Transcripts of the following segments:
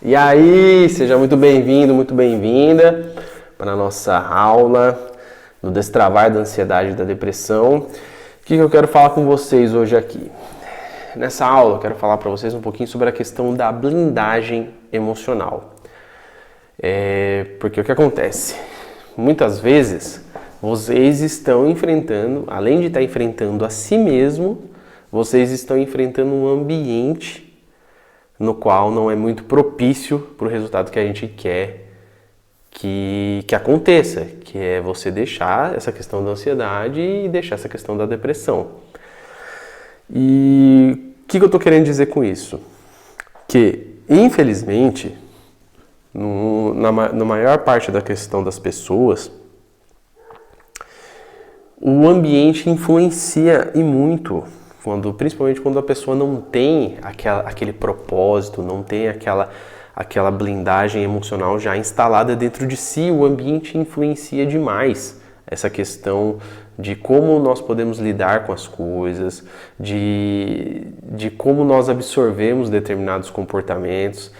E aí, seja muito bem-vindo, muito bem-vinda para a nossa aula no Destravar da Ansiedade e da Depressão. O que eu quero falar com vocês hoje aqui? Nessa aula eu quero falar para vocês um pouquinho sobre a questão da blindagem emocional. Porque o que acontece? Muitas vezes vocês estão enfrentando, além de estar enfrentando a si mesmo, vocês estão enfrentando um ambiente no qual não é muito propício para o resultado que a gente quer que aconteça, que é você deixar essa questão da ansiedade e deixar essa questão da depressão. E o que eu estou querendo dizer com isso? Que, infelizmente, na maior parte da questão das pessoas, o ambiente influencia e muito, principalmente quando a pessoa não tem aquele propósito, não tem aquela blindagem emocional já instalada dentro de si. O ambiente influencia demais essa questão de como nós podemos lidar com as coisas, de como nós absorvemos determinados comportamentos.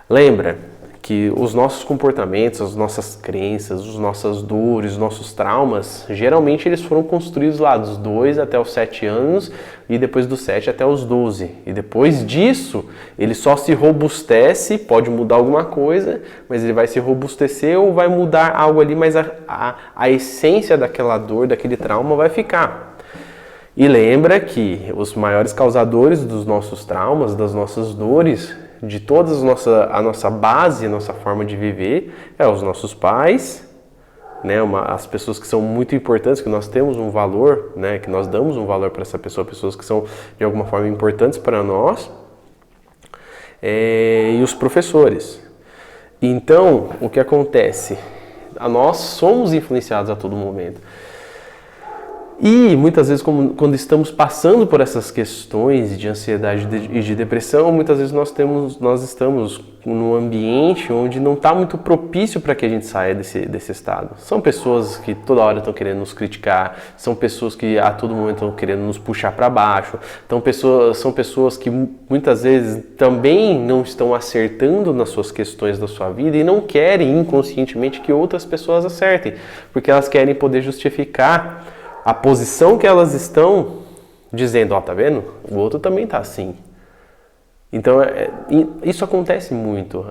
Lembra que os nossos comportamentos, as nossas crenças, as nossas dores, os nossos traumas, geralmente eles foram construídos lá dos 2 até os 7 anos e depois dos 7 até os 12. E depois disso, ele só se robustece, pode mudar alguma coisa, mas ele vai se robustecer ou vai mudar algo ali, mas a essência daquela dor, daquele trauma vai ficar. E lembra que os maiores causadores dos nossos traumas, das nossas dores, de toda a nossa base, a nossa forma de viver, os nossos pais, né, as pessoas que são muito importantes, que nós temos um valor, né, que nós damos um valor para essa pessoa, pessoas que são de alguma forma importantes para nós, e os professores. Então, o que acontece? Nós somos influenciados a todo momento. E muitas vezes, quando estamos passando por essas questões de ansiedade e de depressão, muitas vezes nós estamos num ambiente onde não está muito propício para que a gente saia desse estado. São pessoas que toda hora estão querendo nos criticar, são pessoas que a todo momento estão querendo nos puxar para baixo, são pessoas que muitas vezes também não estão acertando nas suas questões da sua vida e não querem inconscientemente que outras pessoas acertem, porque elas querem poder justificar a posição que elas estão dizendo, tá vendo? O outro também tá assim. Então, isso acontece muito.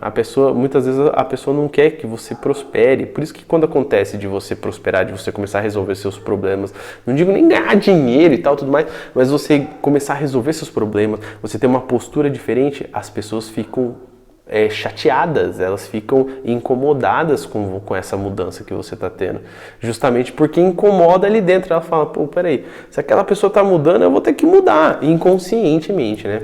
Muitas vezes a pessoa não quer que você prospere. Por isso que quando acontece de você prosperar, de você começar a resolver seus problemas, não digo nem ganhar dinheiro e tal, tudo mais, mas você começar a resolver seus problemas, você ter uma postura diferente, as pessoas ficam chateadas, elas ficam incomodadas com essa mudança que você está tendo, justamente porque incomoda ali dentro. Ela fala, pô, peraí, se aquela pessoa está mudando, eu vou ter que mudar, inconscientemente, né?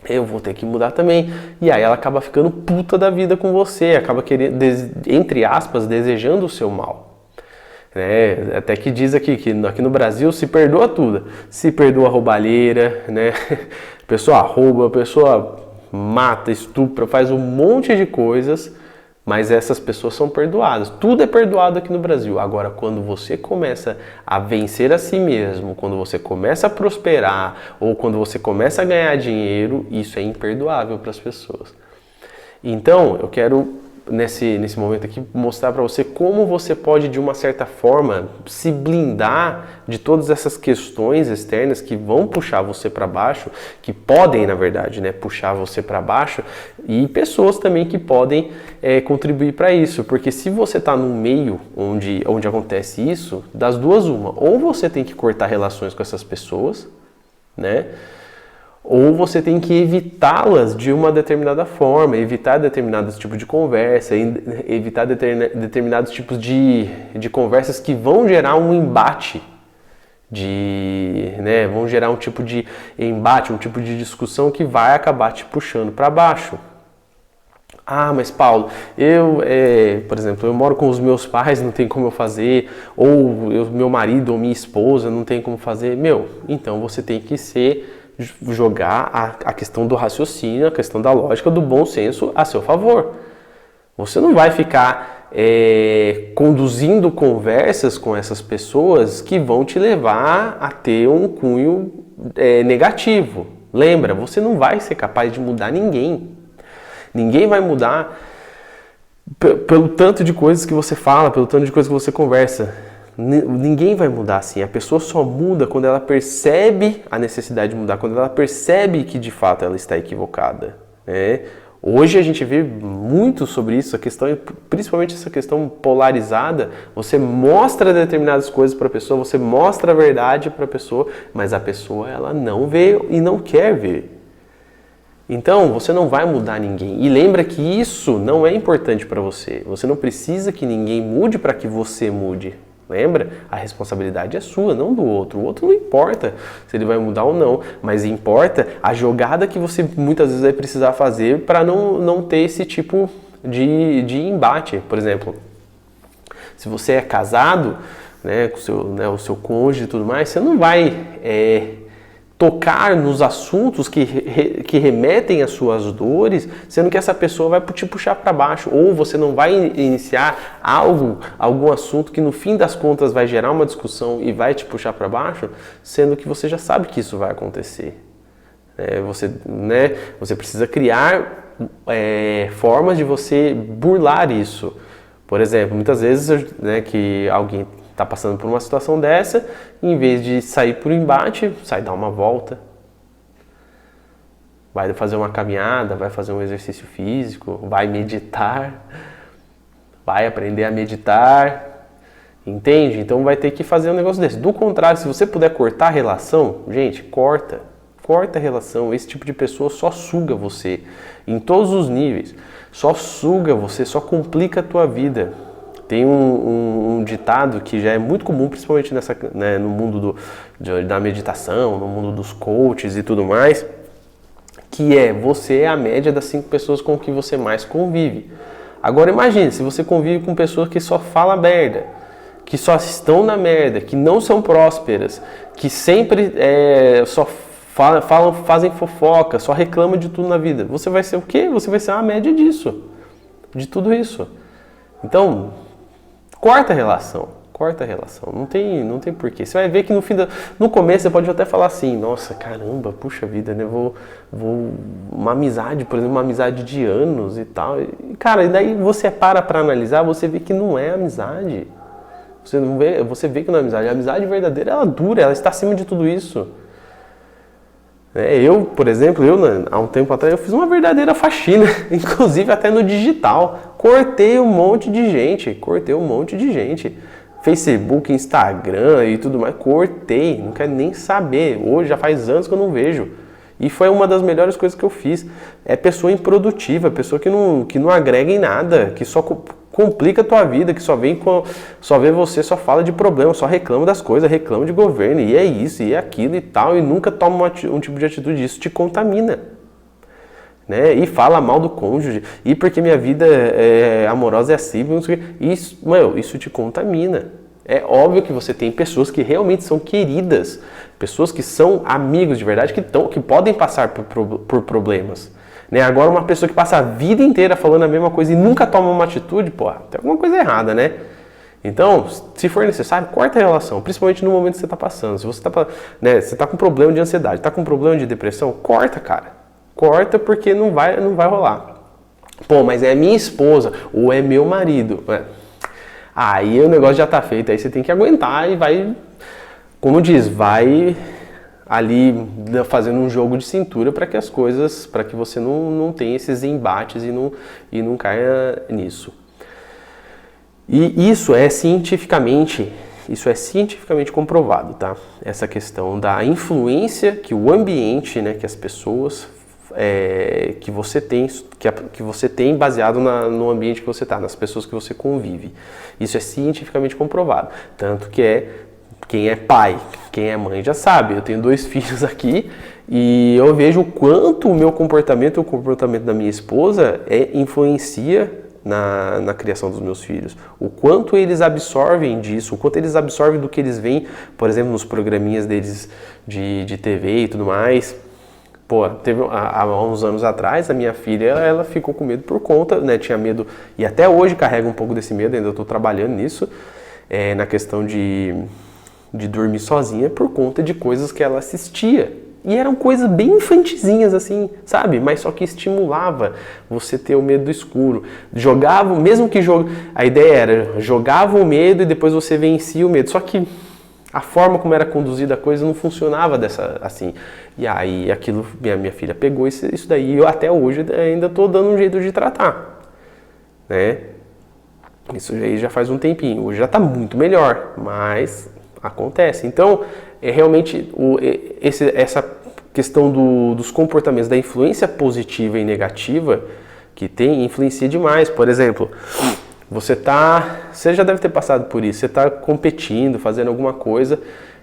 Eu vou ter que mudar também. E aí ela acaba ficando puta da vida com você, acaba querendo, entre aspas, desejando o seu mal. Até que diz aqui que aqui no Brasil se perdoa tudo, se perdoa a roubalheira, né? A pessoa rouba, a pessoa mata, estupra, faz um monte de coisas, mas essas pessoas são perdoadas. Tudo é perdoado aqui no Brasil. Agora, quando você começa a vencer a si mesmo, quando você começa a prosperar, ou quando você começa a ganhar dinheiro, isso é imperdoável para as pessoas. Então, eu quero, nesse momento aqui, mostrar para você como você pode, de uma certa forma, se blindar de todas essas questões externas que vão puxar você para baixo, que podem, na verdade, né, puxar você para baixo, e pessoas também que podem contribuir para isso. Porque se você está num meio onde acontece isso, das duas uma, ou você tem que cortar relações com essas pessoas, né? Ou você tem que evitá-las de uma determinada forma, evitar determinados tipos de conversa, evitar determinados tipos de conversas que vão gerar um embate, vão gerar um tipo de embate, um tipo de discussão que vai acabar te puxando para baixo. Ah, mas Paulo, por exemplo, eu moro com os meus pais, não tem como eu fazer, ou meu marido ou minha esposa não tem como fazer. Então você tem que jogar a questão do raciocínio, a questão da lógica, do bom senso a seu favor. Você não vai ficar conduzindo conversas com essas pessoas que vão te levar a ter um cunho negativo. Lembra, você não vai ser capaz de mudar ninguém. Ninguém vai mudar pelo tanto de coisas que você fala, pelo tanto de coisas que você conversa. Ninguém vai mudar assim. A pessoa só muda quando ela percebe a necessidade de mudar, quando ela percebe que de fato ela está equivocada, né? Hoje a gente vê muito sobre isso, a questão, principalmente essa questão polarizada. Você mostra determinadas coisas para a pessoa, você mostra a verdade para a pessoa, mas a pessoa ela não vê e não quer ver. Então, você não vai mudar ninguém. E lembra que isso não é importante para você. Você não precisa que ninguém mude para que você mude. Lembra? A responsabilidade é sua, não do outro. O outro não importa se ele vai mudar ou não, mas importa a jogada que você muitas vezes vai precisar fazer para não ter esse tipo de embate. Por exemplo, se você é casado, né, com o seu cônjuge e tudo mais, você não vai tocar nos assuntos que remetem às suas dores, sendo que essa pessoa vai te puxar para baixo, ou você não vai iniciar algum assunto que no fim das contas vai gerar uma discussão e vai te puxar para baixo, sendo que você já sabe que isso vai acontecer. Você precisa criar formas de você burlar isso. Por exemplo, muitas vezes que alguém está passando por uma situação dessa, em vez de sair por embate, sai dar uma volta, vai fazer uma caminhada, vai fazer um exercício físico, vai meditar, vai aprender a meditar, entende? Então vai ter que fazer um negócio desse. Do contrário, se você puder cortar a relação, gente, corta a relação. Esse tipo de pessoa só suga você, em todos os níveis, só suga você, só complica a tua vida. Tem um ditado que já é muito comum, principalmente no mundo da meditação, no mundo dos coaches e tudo mais, que você é a média das 5 pessoas com que você mais convive. Agora imagine, se você convive com pessoas que só falam merda, que só estão na merda, que não são prósperas, que sempre só fazem fofoca, só reclamam de tudo na vida. Você vai ser o quê? Você vai ser a média disso, de tudo isso. Então, corta a relação, não tem porquê. Você vai ver que no começo você pode até falar assim, nossa, caramba, puxa vida, né? Uma amizade, por exemplo, uma amizade de anos e tal. E, cara, e daí você para analisar, você vê que não é amizade. Você vê que não é amizade. A amizade verdadeira, ela dura, ela está acima de tudo isso. Eu, por exemplo, há um tempo atrás, eu fiz uma verdadeira faxina, inclusive até no digital. Cortei um monte de gente. Facebook, Instagram e tudo mais, cortei, não quero nem saber. Hoje já faz anos que eu não vejo. E foi uma das melhores coisas que eu fiz. É pessoa improdutiva, pessoa que não agrega em nada, que só complica a tua vida, que só vê você, só fala de problema, só reclama das coisas, reclama de governo, e é isso, e é aquilo e tal, e nunca toma um tipo de atitude. Isso te contamina, né? E fala mal do cônjuge, e porque minha vida amorosa é assim, isso te contamina. É óbvio que você tem pessoas que realmente são queridas, pessoas que são amigos de verdade, que podem passar por problemas. Né? Agora, uma pessoa que passa a vida inteira falando a mesma coisa e nunca toma uma atitude, tem alguma coisa errada, né? Então, se for necessário, corta a relação, principalmente no momento que você está passando. Se você está com problema de ansiedade, está com problema de depressão, corta, cara. Corta, porque não vai rolar. Mas é minha esposa ou é meu marido. Aí o negócio já está feito, aí você tem que aguentar e vai, como diz, vai ali fazendo um jogo de cintura para que você não tenha esses embates e não caia nisso. E isso é cientificamente comprovado, tá? Essa questão da influência que o ambiente, né, que as pessoas, que você tem baseado no ambiente que você está, nas pessoas que você convive. Isso é cientificamente comprovado. Tanto que quem é pai, quem é mãe já sabe. Eu tenho 2 filhos aqui e eu vejo o quanto o meu comportamento e o comportamento da minha esposa influencia na criação dos meus filhos. O quanto eles absorvem disso, o quanto eles absorvem do que eles veem, por exemplo, nos programinhas deles de TV e tudo mais. Há uns anos atrás, a minha filha, ela ficou com medo por conta, né, tinha medo, e até hoje carrega um pouco desse medo, ainda estou trabalhando nisso, na questão de dormir sozinha por conta de coisas que ela assistia. E eram coisas bem infantizinhas assim, sabe? Mas só que estimulava você ter o medo do escuro. Jogava, mesmo que a ideia era jogava o medo e depois você vencia o medo. Só que a forma como era conduzida a coisa não funcionava assim. E aí aquilo, minha filha pegou isso daí e eu até hoje ainda estou dando um jeito de tratar, né? Isso aí já faz um tempinho. Hoje já está muito melhor, mas acontece. Então, realmente essa questão dos comportamentos, da influência positiva e negativa que tem, influencia demais. Por exemplo, você já deve ter passado por isso, você está competindo, fazendo alguma coisa,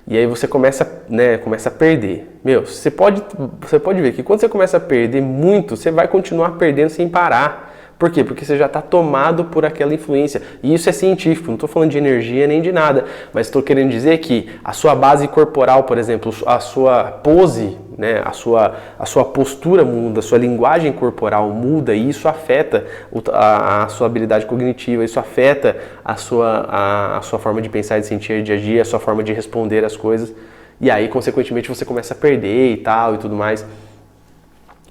e aí você começa a perder. Você pode ver que quando você começa a perder muito, você vai continuar perdendo sem parar. Por quê? Porque você já está tomado por aquela influência. E isso é científico, não estou falando de energia nem de nada, mas estou querendo dizer que a sua base corporal, por exemplo, a sua pose, né, a sua postura muda, a sua linguagem corporal muda e isso afeta a sua habilidade cognitiva, isso afeta a sua forma de pensar, de sentir, de agir, a sua forma de responder as coisas. E aí, consequentemente, você começa a perder e tal e tudo mais.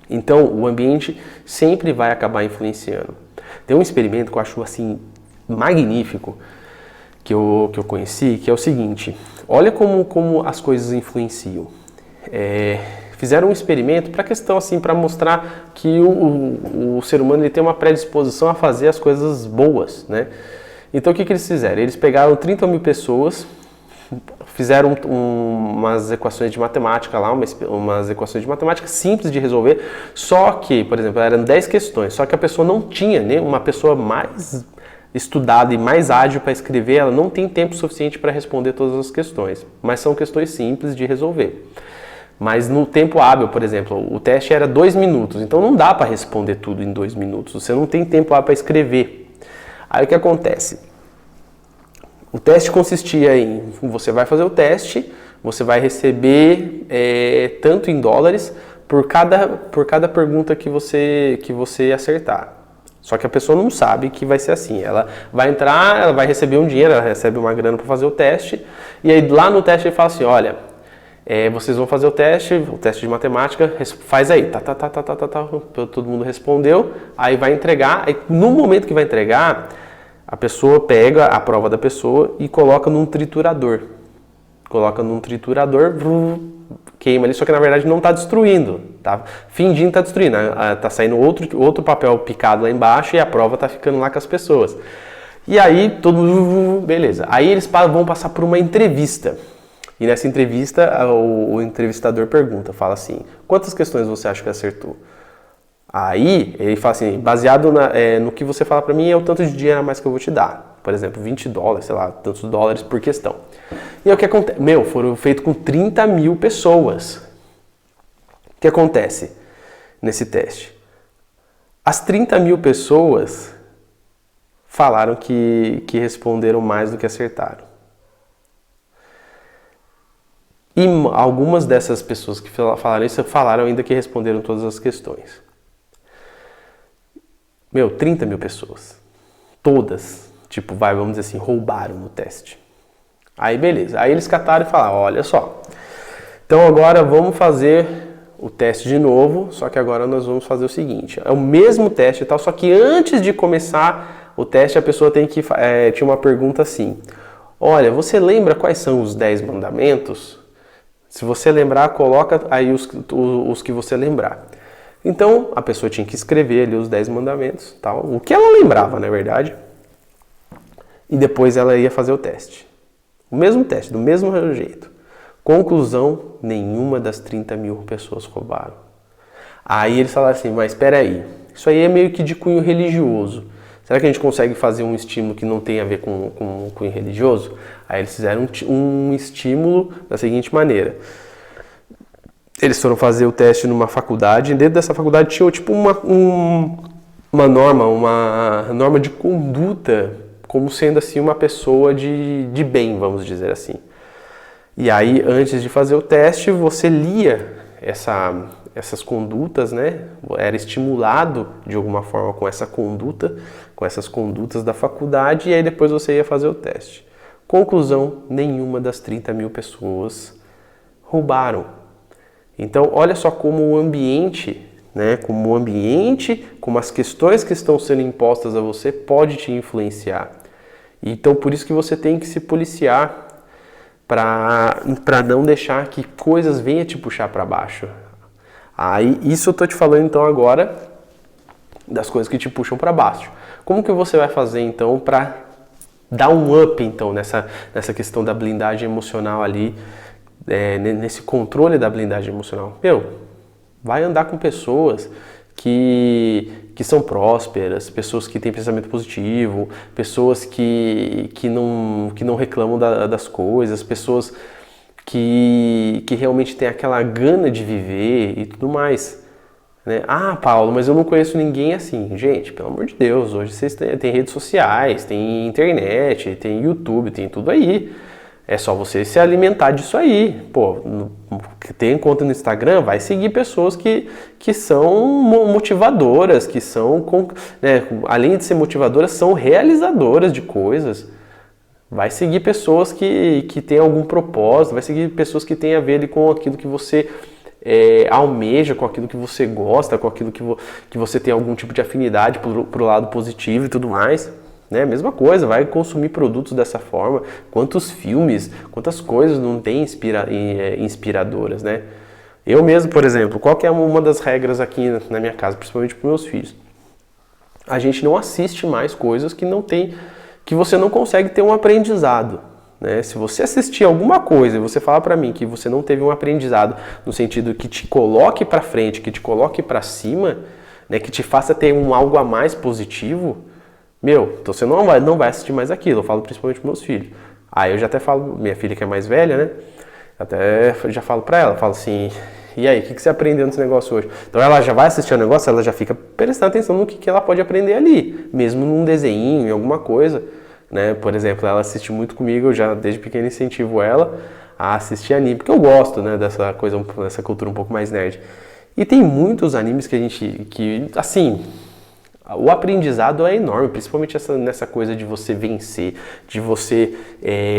Então, o ambiente sempre vai acabar influenciando. Tem um experimento que eu acho assim magnífico que eu conheci, que é o seguinte: olha como as coisas influenciam. Fizeram um experimento para questão assim, para mostrar que o ser humano ele tem uma predisposição a fazer as coisas boas, né? Então, o que eles fizeram? Eles pegaram 30 mil pessoas, fizeram umas equações de matemática lá, umas equações de matemática simples de resolver, só que, por exemplo, eram 10 questões, só que a pessoa não tinha, né, uma pessoa mais estudada e mais ágil para escrever, ela não tem tempo suficiente para responder todas as questões, mas são questões simples de resolver. Mas no tempo hábil, por exemplo, o teste era 2 minutos, então não dá para responder tudo em 2 minutos, você não tem tempo hábil para escrever. Aí o que acontece? O teste consistia em, você vai fazer o teste, você vai receber tanto em dólares por cada pergunta que você acertar. Só que a pessoa não sabe que vai ser assim. Ela vai entrar, ela vai receber um dinheiro, ela recebe uma grana para fazer o teste, e aí lá no teste ele fala assim, olha, vocês vão fazer o teste de matemática, faz aí, todo mundo respondeu, aí vai entregar, aí no momento que vai entregar, a pessoa pega a prova da pessoa e coloca num triturador. Queima ali, só que na verdade não está destruindo, tá fingindo estar destruindo. Está saindo outro papel picado lá embaixo e a prova está ficando lá com as pessoas. E aí, beleza. Aí eles vão passar por uma entrevista. E nessa entrevista, o entrevistador fala assim, quantas questões você acha que acertou? Aí ele fala assim, baseado no que você fala para mim, é o tanto de dinheiro a mais que eu vou te dar. Por exemplo, 20 dólares, sei lá, tantos dólares por questão. E aí o que acontece? Foram feitos com 30 mil pessoas. O que acontece nesse teste? As 30 mil pessoas falaram que responderam mais do que acertaram. E algumas dessas pessoas que falaram isso, falaram ainda que responderam todas as questões. 30 mil pessoas. Todas, vamos dizer assim, roubaram no teste. Aí beleza, aí eles cataram e falaram, olha só, então agora vamos fazer o teste de novo, só que agora nós vamos fazer o seguinte, é o mesmo teste e tal, só que antes de começar o teste a pessoa tinha uma pergunta assim, olha, você lembra quais são os 10 mandamentos? Se você lembrar, coloca aí os que você lembrar. Então, a pessoa tinha que escrever ali os 10 mandamentos, tal, o que ela lembrava, na verdade, e depois ela ia fazer o teste. O mesmo teste, do mesmo jeito. Conclusão, nenhuma das 30 mil pessoas roubaram. Aí eles falaram assim, mas espera aí, isso aí é meio que de cunho religioso. Será que a gente consegue fazer um estímulo que não tem a ver com cunho religioso? Aí eles fizeram um estímulo da seguinte maneira. Eles foram fazer o teste numa faculdade, e dentro dessa faculdade tinha uma norma de conduta, como sendo assim uma pessoa de bem, vamos dizer assim. E aí, antes de fazer o teste, você lia essas condutas, né? Era estimulado de alguma forma com essas condutas da faculdade, e aí depois você ia fazer o teste. Conclusão, nenhuma das 30 mil pessoas roubaram. Então, olha só como o ambiente, né, como as questões que estão sendo impostas a você pode te influenciar. Então, por isso que você tem que se policiar para não deixar que coisas venham te puxar para baixo. Aí, isso eu tô te falando então agora das coisas que te puxam para baixo. Como que você vai fazer então para dar um up então nessa questão da blindagem emocional ali, nesse controle da blindagem emocional? Vai andar com pessoas que são prósperas, pessoas que têm pensamento positivo, pessoas que não reclamam das coisas, pessoas que realmente têm aquela gana de viver e tudo mais. Né? Ah, Paulo, mas eu não conheço ninguém assim. Gente, pelo amor de Deus, hoje vocês têm redes sociais, tem internet, tem YouTube, tem tudo aí. É só você se alimentar disso aí. Pô, tem conta no Instagram, vai seguir pessoas que são motivadoras, que são, né, além de ser motivadoras, são realizadoras de coisas. Vai seguir pessoas que têm algum propósito, vai seguir pessoas que têm a ver ali com aquilo que você almeja, com aquilo que você gosta, com aquilo que você tem algum tipo de afinidade pro lado positivo e tudo mais. Né? Mesma coisa, vai consumir produtos dessa forma. Quantos filmes, quantas coisas não tem inspiradoras, né? Eu mesmo, por exemplo, qual que é uma das regras aqui na minha casa, principalmente para meus filhos? A gente não assiste mais coisas que você não consegue ter um aprendizado. Né? Se você assistir alguma coisa e você falar para mim que você não teve um aprendizado no sentido que te coloque para frente, que te coloque para cima, né? Que te faça ter algo a mais positivo, então você não vai assistir mais aquilo. Eu falo principalmente para meus filhos. Aí eu já até falo, minha filha que é mais velha, né? Até já falo para ela, falo assim, e aí, o que você aprendeu nesse negócio hoje? Então ela já vai assistir o negócio, ela já fica prestando atenção no que ela pode aprender ali, mesmo num desenho, em alguma coisa. Né? Por exemplo, ela assiste muito comigo, eu já desde pequeno incentivo ela a assistir anime, porque eu gosto, né, dessa cultura um pouco mais nerd. E tem muitos animes que assim, o aprendizado é enorme, principalmente nessa coisa de você vencer, de você,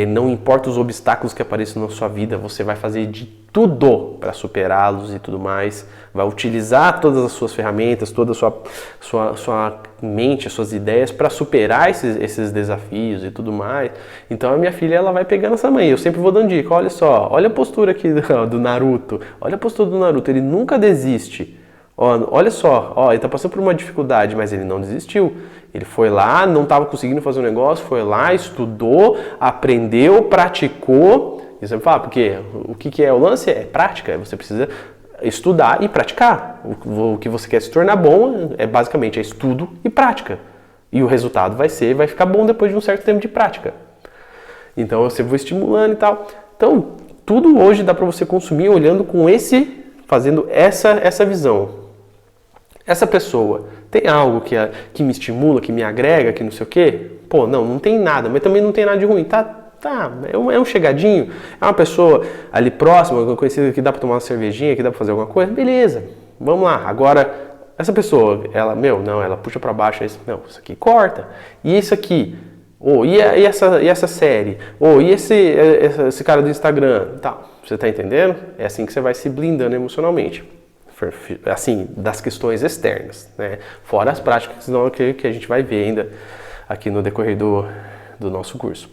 não importa os obstáculos que apareçam na sua vida, você vai fazer de tudo para superá-los e tudo mais, vai utilizar todas as suas ferramentas, toda a sua mente, as suas ideias para superar esses desafios e tudo mais. Então a minha filha, ela vai pegando essa manha, eu sempre vou dando dica, olha só, olha a postura aqui do Naruto, olha a postura do Naruto, ele nunca desiste. Olha só, ele está passando por uma dificuldade, mas ele não desistiu. Ele foi lá, não estava conseguindo fazer um negócio, foi lá, estudou, aprendeu, praticou. E você me fala, porque o que é o lance? É prática, você precisa estudar e praticar. O que você quer se tornar bom basicamente estudo e prática. E o resultado vai ficar bom depois de um certo tempo de prática. Então você vai estimulando e tal. Então, tudo hoje dá para você consumir olhando fazendo essa visão. Essa pessoa tem algo que me estimula, que me agrega, que não sei o quê? Não tem nada, mas também não tem nada de ruim. É um chegadinho, é uma pessoa ali próxima, conhecida, que dá pra tomar uma cervejinha, que dá pra fazer alguma coisa, beleza, vamos lá. Agora, essa pessoa, ela puxa pra baixo, isso aqui corta. E isso aqui, e essa série, e esse cara do Instagram, tal. Você tá entendendo? É assim que você vai se blindando emocionalmente. Assim, das questões externas, né? Fora as práticas que a gente vai ver ainda aqui no decorrer do nosso curso.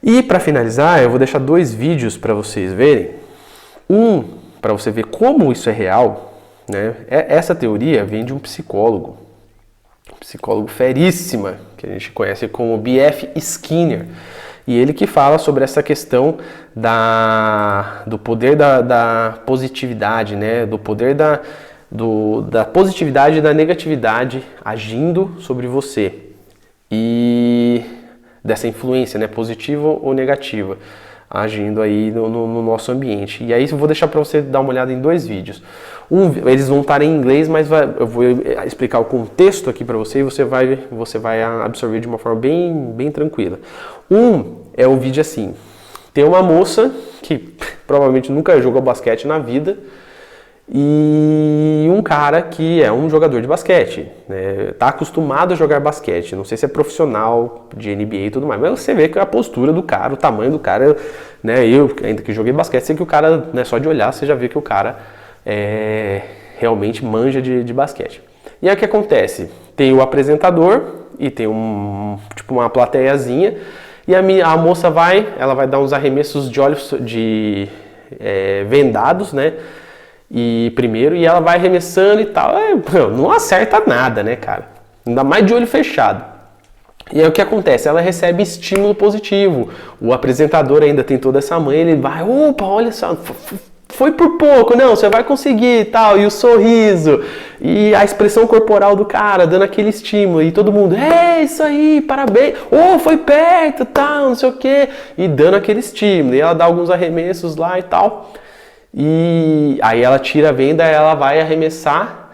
E para finalizar, eu vou deixar 2 vídeos para vocês verem. Um, para você ver como isso é real, né? Essa teoria vem de um psicólogo feríssima, que a gente conhece como B.F. Skinner. E ele que fala sobre essa questão do poder da positividade, né? Do poder da positividade e da negatividade agindo sobre você. E dessa influência, né? Positiva ou negativa, agindo aí no nosso ambiente. E aí eu vou deixar para você dar uma olhada em 2 vídeos. Eles vão estar em inglês, mas eu vou explicar o contexto aqui para você e você vai absorver de uma forma bem tranquila. É um vídeo assim, tem uma moça que provavelmente nunca jogou basquete na vida e um cara que é um jogador de basquete, né? Tá acostumado a jogar basquete, não sei se é profissional de NBA e tudo mais, mas você vê que a postura do cara, o tamanho do cara, né? Eu, ainda que joguei basquete, sei que o cara, né, só de olhar você já vê que o cara realmente manja de basquete. E aí o que acontece? Tem o apresentador e tem tipo uma plateiazinha, e a moça ela vai dar uns arremessos de olhos vendados, né? E ela vai arremessando e tal, não acerta nada, né, cara? Ainda mais de olho fechado. E aí o que acontece? Ela recebe estímulo positivo. O apresentador ainda tem toda essa manha, ele vai, opa, olha só, foi por pouco, não, você vai conseguir e tal, e o sorriso, e a expressão corporal do cara, dando aquele estímulo, e todo mundo, isso aí, parabéns, foi perto, tal, não sei o quê, e dando aquele estímulo, e ela dá alguns arremessos lá e tal, e aí ela tira a venda, ela vai arremessar,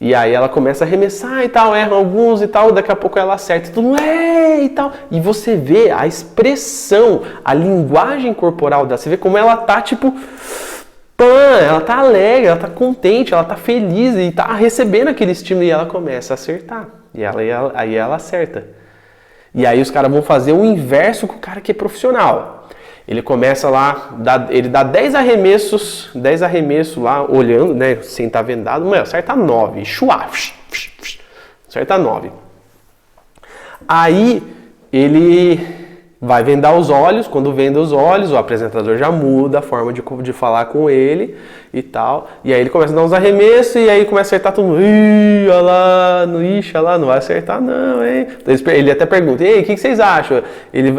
e aí ela começa a arremessar e tal, erra alguns e tal, daqui a pouco ela acerta, tudo e tal. E você vê a expressão, a linguagem corporal dela, você vê como ela tá tipo, ela tá alegre, ela tá contente, ela tá feliz e tá recebendo aquele estímulo e ela começa a acertar. E aí ela acerta. E aí os caras vão fazer o inverso com o cara que é profissional. Ele começa lá, ele dá 10 arremessos lá, olhando, né, sem estar vendado, acerta 9, acerta 9. Aí ele vai vendar os olhos, quando venda os olhos, o apresentador já muda a forma de falar com ele e tal. E aí ele começa a dar uns arremessos e aí começa a acertar todo mundo. Olha lá, não vai acertar não, hein? Ele até pergunta, o que vocês acham? Ele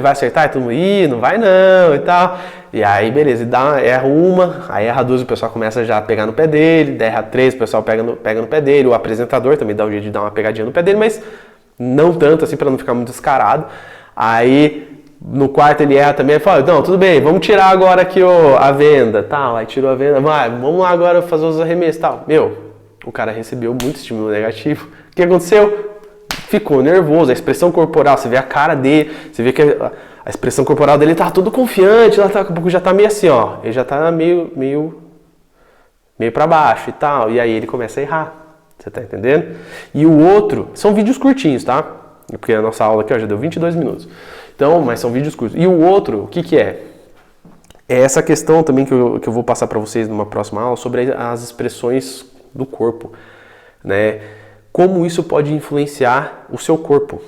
vai acertar? E todo mundo, não vai não e tal. E aí, beleza, erra uma, aí erra duas, o pessoal começa já a pegar no pé dele, erra três, o pessoal pega no pé dele, o apresentador também dá um jeito de dar uma pegadinha no pé dele, mas não tanto assim para não ficar muito descarado. Aí no quarto ele erra também, fala, não, tudo bem, vamos tirar agora aqui a venda, tal, aí tirou a venda, vamos lá agora fazer os arremessos, tal. O cara recebeu muito estímulo negativo. O que aconteceu? Ficou nervoso, a expressão corporal, você vê a cara dele, você vê que a expressão corporal dele tá todo confiante, daqui a pouco já tá meio assim, ó, ele já tá meio pra baixo e tal, e aí ele começa a errar, você tá entendendo? E o outro, são vídeos curtinhos, tá? Porque a nossa aula aqui já deu 22 minutos. Então, mas são vídeos curtos. E o outro, o que é? É essa questão também que eu vou passar para vocês numa próxima aula sobre as expressões do corpo, né? Como isso pode influenciar o seu corpo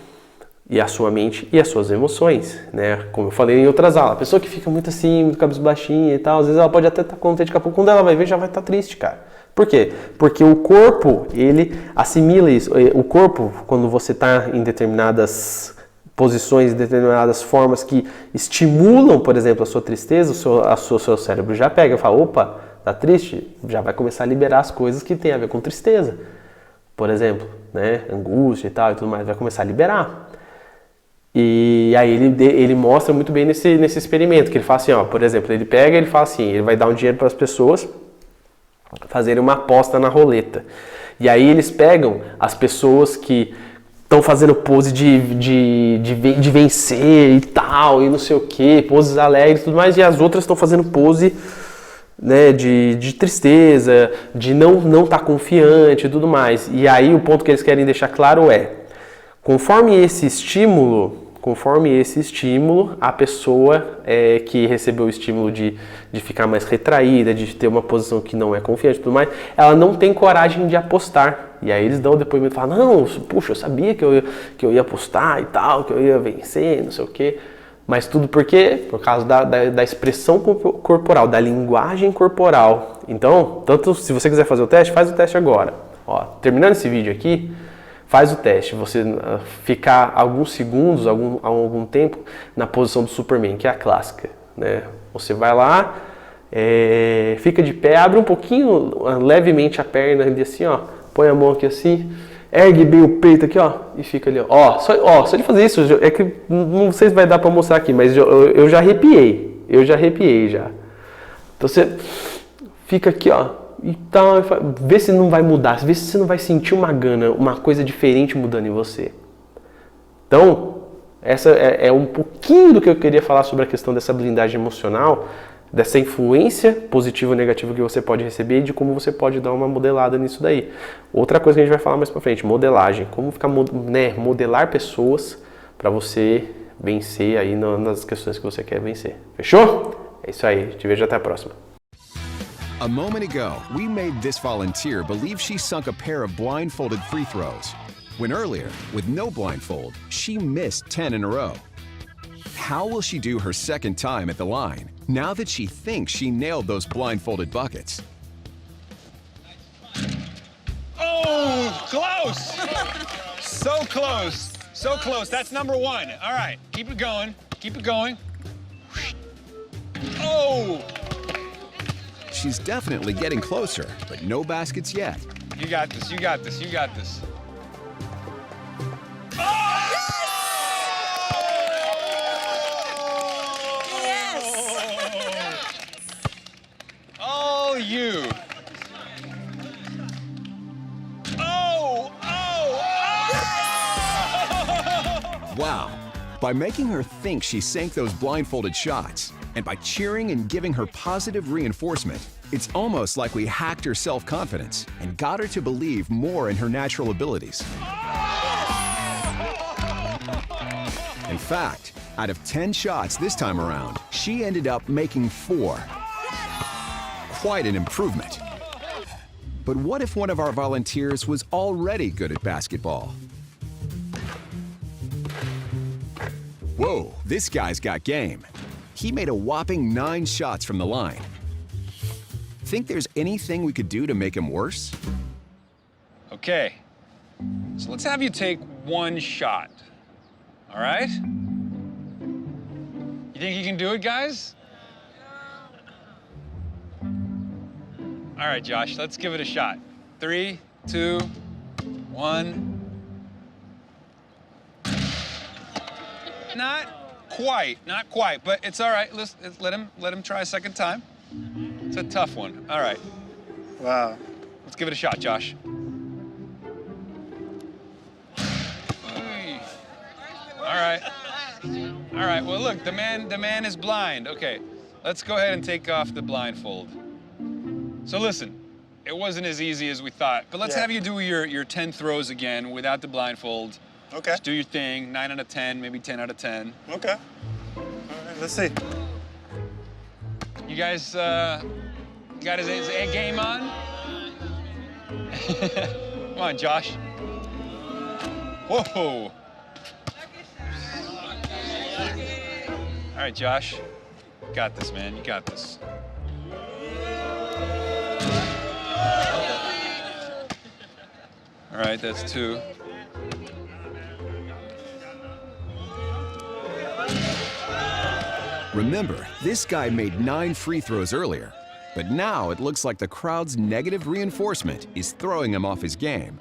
e a sua mente e as suas emoções, né? Como eu falei em outras aulas. A pessoa que fica muito assim, muito cabisbaixinha e tal, às vezes ela pode até estar contente, daqui a pouco quando ela vai ver já vai estar triste, cara. Por quê? Porque o corpo, ele assimila isso. O corpo, quando você está em determinadas posições, em determinadas formas que estimulam, por exemplo, a sua tristeza, o seu cérebro já pega e fala, opa, tá triste? Já vai começar a liberar as coisas que tem a ver com tristeza. Por exemplo, né? Angústia e tal e tudo mais, vai começar a liberar. E aí ele mostra muito bem nesse experimento, que ele fala assim, ó, por exemplo, ele pega e ele fala assim, ele vai dar um dinheiro para as pessoas fazerem uma aposta na roleta. E aí eles pegam as pessoas que estão fazendo pose de vencer e tal, e não sei o que, poses alegres e tudo mais, e as outras estão fazendo pose, né, de tristeza, de não estar confiante e tudo mais. E aí o ponto que eles querem deixar claro é, conforme esse estímulo, a pessoa que recebeu o estímulo de ficar mais retraída, de ter uma posição que não é confiante e tudo mais, ela não tem coragem de apostar. E aí eles dão o depoimento e falam, não, puxa, eu sabia que eu ia apostar e tal, que eu ia vencer, não sei o quê. Mas tudo por quê? Por causa da expressão corporal, da linguagem corporal. Então, tanto se você quiser fazer o teste, faz o teste agora. Ó, terminando esse vídeo aqui, faz o teste, você ficar alguns segundos, algum tempo na posição do Superman, que é a clássica, né? Você vai lá, fica de pé, abre um pouquinho, levemente a perna ali assim, ó, põe a mão aqui assim, ergue bem o peito aqui, ó, e fica ali, ó. Só de fazer isso, é que não sei se vai dar pra mostrar aqui, mas eu já arrepiei, já. Então você fica aqui, ó. Então, vê se não vai mudar, vê se você não vai sentir uma gana, uma coisa diferente mudando em você. Então, essa é um pouquinho do que eu queria falar sobre a questão dessa blindagem emocional, dessa influência positiva ou negativa que você pode receber e de como você pode dar uma modelada nisso daí. Outra coisa que a gente vai falar mais pra frente, modelagem. Como ficar, né, modelar pessoas para você vencer aí nas questões que você quer vencer. Fechou? É isso aí. Te vejo até a próxima. A moment ago, we made this volunteer believe she sunk a pair of blindfolded free throws, when earlier, with no blindfold, she missed 10 in a row. How will she do her second time at the line, now that she thinks she nailed those blindfolded buckets? Oh, close! So close, so close. That's number one. All right, keep it going, keep it going. Oh! She's definitely getting closer, but no baskets yet. You got this, you got this, you got this. Oh, you. Oh, oh, oh! Wow. By making her think she sank those blindfolded shots, and by cheering and giving her positive reinforcement, it's almost like we hacked her self-confidence and got her to believe more in her natural abilities. In fact, out of 10 shots this time around, she ended up making 4. Quite an improvement. But what if one of our volunteers was already good at basketball? Whoa, this guy's got game. He made a whopping 9 shots from the line. Think there's anything we could do to make him worse? Okay, so let's have you take one shot, all right? You think you can do it, guys? All right, Josh, let's give it a shot. 3, 2, 1. Not quite, but it's all right. Let's let him try a second time. It's a tough one. All right. Wow. Let's give it a shot, Josh. Hey. All right. All right. Well, look, the man is blind. Okay. Let's go ahead and take off the blindfold. So listen, it wasn't as easy as we thought, but let's have you do your 10 throws again without the blindfold. Okay. Just do your thing. 9 out of 10, maybe 10 out of 10. Okay. All right, let's see. You guys got his A game on? Come on, Josh. Whoa. All right, Josh. You got this, man. You got this. All right, that's 2. Remember, this guy made 9 free throws earlier, but now it looks like the crowd's negative reinforcement is throwing him off his game.